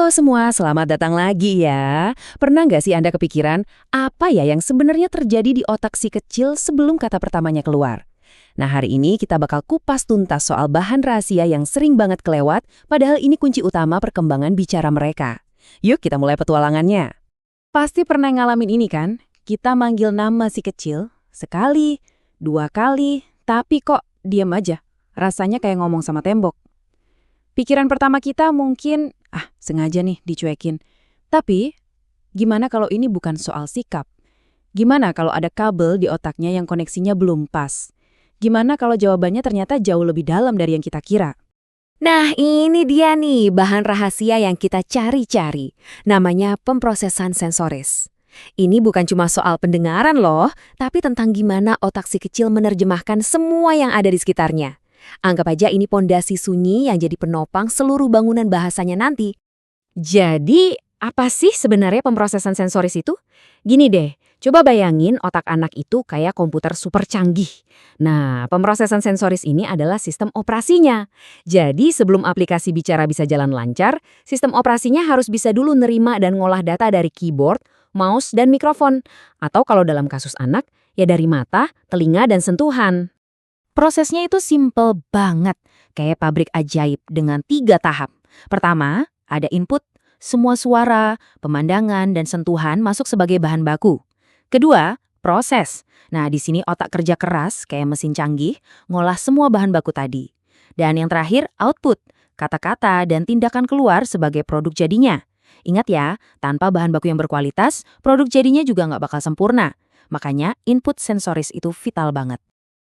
Halo semua, selamat datang lagi ya. Pernah nggak sih Anda kepikiran, apa ya yang sebenarnya terjadi di otak si kecil sebelum kata pertamanya keluar? Nah, hari ini kita bakal kupas tuntas soal bahan rahasia yang sering banget kelewat, padahal ini kunci utama perkembangan bicara mereka. Yuk kita mulai petualangannya. Pasti pernah ngalamin ini kan? Kita manggil nama si kecil, sekali, dua kali, tapi kok diam aja. Rasanya kayak ngomong sama tembok. Pikiran pertama kita mungkin, sengaja nih dicuekin. Tapi, gimana kalau ini bukan soal sikap? Gimana kalau ada kabel di otaknya yang koneksinya belum pas? Gimana kalau jawabannya ternyata jauh lebih dalam dari yang kita kira? Nah, ini dia nih bahan rahasia yang kita cari-cari. Namanya pemrosesan sensoris. Ini bukan cuma soal pendengaran loh, tapi tentang gimana otak si kecil menerjemahkan semua yang ada di sekitarnya. Anggap aja ini pondasi sunyi yang jadi penopang seluruh bangunan bahasanya nanti. Jadi, apa sih sebenarnya pemrosesan sensoris itu? Gini deh, coba bayangin otak anak itu kayak komputer super canggih. Nah, pemrosesan sensoris ini adalah sistem operasinya. Jadi, sebelum aplikasi bicara bisa jalan lancar, sistem operasinya harus bisa dulu nerima dan ngolah data dari keyboard, mouse, dan mikrofon. Atau kalau dalam kasus anak, ya dari mata, telinga, dan sentuhan. Prosesnya itu simple banget, kayak pabrik ajaib dengan 3 tahap. Pertama, ada input, semua suara, pemandangan, dan sentuhan masuk sebagai bahan baku. Kedua, proses. Nah, di sini otak kerja keras, kayak mesin canggih, ngolah semua bahan baku tadi. Dan yang terakhir, output. Kata-kata dan tindakan keluar sebagai produk jadinya. Ingat ya, tanpa bahan baku yang berkualitas, produk jadinya juga nggak bakal sempurna. Makanya, input sensoris itu vital banget.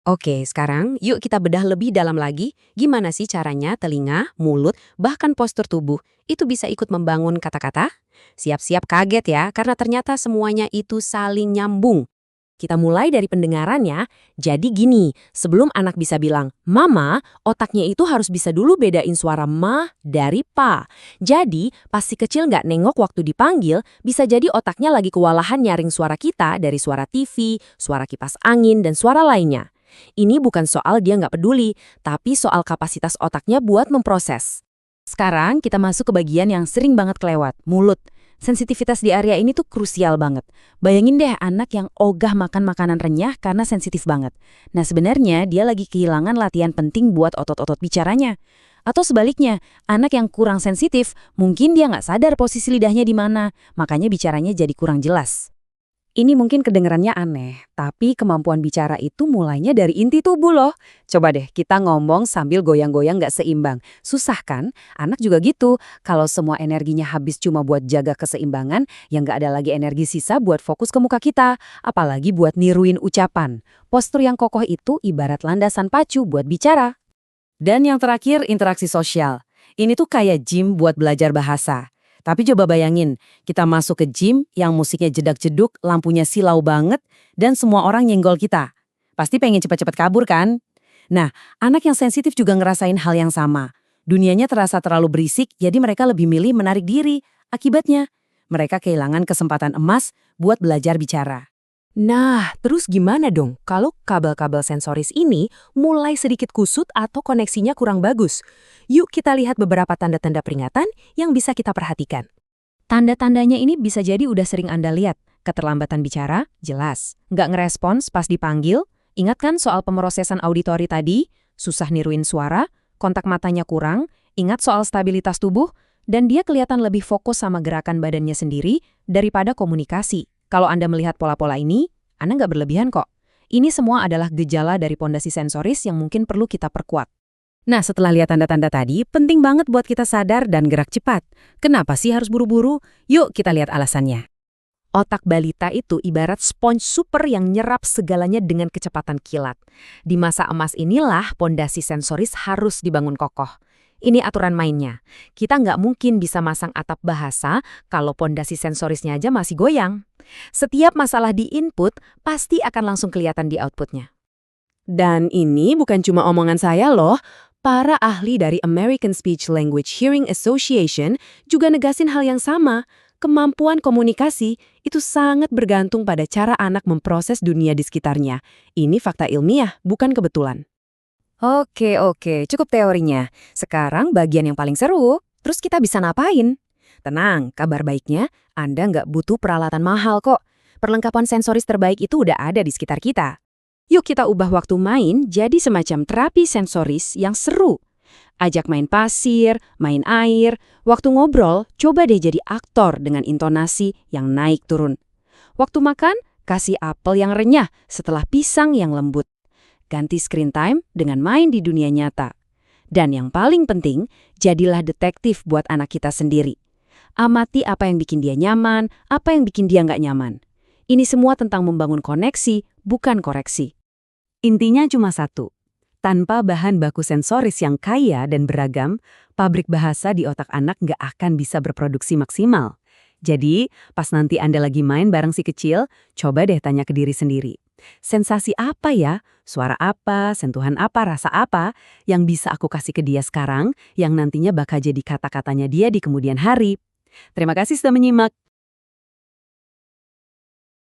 Oke, sekarang yuk kita bedah lebih dalam lagi gimana sih caranya telinga, mulut, bahkan postur tubuh itu bisa ikut membangun kata-kata? Siap-siap kaget ya, karena ternyata semuanya itu saling nyambung. Kita mulai dari pendengaran ya. Jadi gini, sebelum anak bisa bilang mama, otaknya itu harus bisa dulu bedain suara ma dari pa. Jadi, pas si kecil nggak nengok waktu dipanggil, bisa jadi otaknya lagi kewalahan nyaring suara kita dari suara TV, suara kipas angin, dan suara lainnya. Ini bukan soal dia nggak peduli, tapi soal kapasitas otaknya buat memproses. Sekarang kita masuk ke bagian yang sering banget kelewat, mulut. Sensitivitas di area ini tuh krusial banget. Bayangin deh anak yang ogah makan makanan renyah karena sensitif banget. Nah sebenarnya dia lagi kehilangan latihan penting buat otot-otot bicaranya. Atau sebaliknya, anak yang kurang sensitif, mungkin dia nggak sadar posisi lidahnya di mana, makanya bicaranya jadi kurang jelas. Ini mungkin kedengarannya aneh, tapi kemampuan bicara itu mulainya dari inti tubuh loh. Coba deh kita ngomong sambil goyang-goyang nggak seimbang. Susah kan? Anak juga gitu. Kalau semua energinya habis cuma buat jaga keseimbangan, ya nggak ada lagi energi sisa buat fokus ke muka kita. Apalagi buat niruin ucapan. Postur yang kokoh itu ibarat landasan pacu buat bicara. Dan yang terakhir, interaksi sosial. Ini tuh kayak gym buat belajar bahasa. Tapi coba bayangin, kita masuk ke gym yang musiknya jedak-jeduk, lampunya silau banget, dan semua orang nyenggol kita. Pasti pengen cepat-cepat kabur kan? Nah, anak yang sensitif juga ngerasain hal yang sama. Dunianya terasa terlalu berisik, jadi mereka lebih milih menarik diri. Akibatnya, mereka kehilangan kesempatan emas buat belajar bicara. Nah, terus gimana dong kalau kabel-kabel sensoris ini mulai sedikit kusut atau koneksinya kurang bagus? Yuk kita lihat beberapa tanda-tanda peringatan yang bisa kita perhatikan. Tanda-tandanya ini bisa jadi udah sering Anda lihat. Keterlambatan bicara, jelas. Nggak ngerespons pas dipanggil. Ingat kan soal pemrosesan auditori tadi? Susah niruin suara, kontak matanya kurang, ingat soal stabilitas tubuh, dan dia kelihatan lebih fokus sama gerakan badannya sendiri daripada komunikasi. Kalau Anda melihat pola-pola ini, Anda nggak berlebihan kok. Ini semua adalah gejala dari pondasi sensoris yang mungkin perlu kita perkuat. Nah, setelah lihat tanda-tanda tadi, penting banget buat kita sadar dan gerak cepat. Kenapa sih harus buru-buru? Yuk kita lihat alasannya. Otak balita itu ibarat spons super yang nyerap segalanya dengan kecepatan kilat. Di masa emas inilah pondasi sensoris harus dibangun kokoh. Ini aturan mainnya. Kita nggak mungkin bisa masang atap bahasa kalau pondasi sensorisnya aja masih goyang. Setiap masalah di input pasti akan langsung kelihatan di outputnya. Dan ini bukan cuma omongan saya loh. Para ahli dari American Speech Language Hearing Association juga negasin hal yang sama. Kemampuan komunikasi itu sangat bergantung pada cara anak memproses dunia di sekitarnya. Ini fakta ilmiah, bukan kebetulan. Oke, cukup teorinya. Sekarang bagian yang paling seru, terus kita bisa ngapain? Tenang, kabar baiknya Anda nggak butuh peralatan mahal kok. Perlengkapan sensoris terbaik itu udah ada di sekitar kita. Yuk kita ubah waktu main jadi semacam terapi sensoris yang seru. Ajak main pasir, main air, waktu ngobrol, coba deh jadi aktor dengan intonasi yang naik turun. Waktu makan, kasih apel yang renyah setelah pisang yang lembut. Ganti screen time dengan main di dunia nyata. Dan yang paling penting, jadilah detektif buat anak kita sendiri. Amati apa yang bikin dia nyaman, apa yang bikin dia nggak nyaman. Ini semua tentang membangun koneksi, bukan koreksi. Intinya cuma satu. Tanpa bahan baku sensoris yang kaya dan beragam, pabrik bahasa di otak anak nggak akan bisa berproduksi maksimal. Jadi, pas nanti Anda lagi main bareng si kecil, coba deh tanya ke diri sendiri. Sensasi apa ya? Suara apa? Sentuhan apa? Rasa apa? Yang bisa aku kasih ke dia sekarang, yang nantinya bakal jadi kata-katanya dia di kemudian hari. Terima kasih sudah menyimak.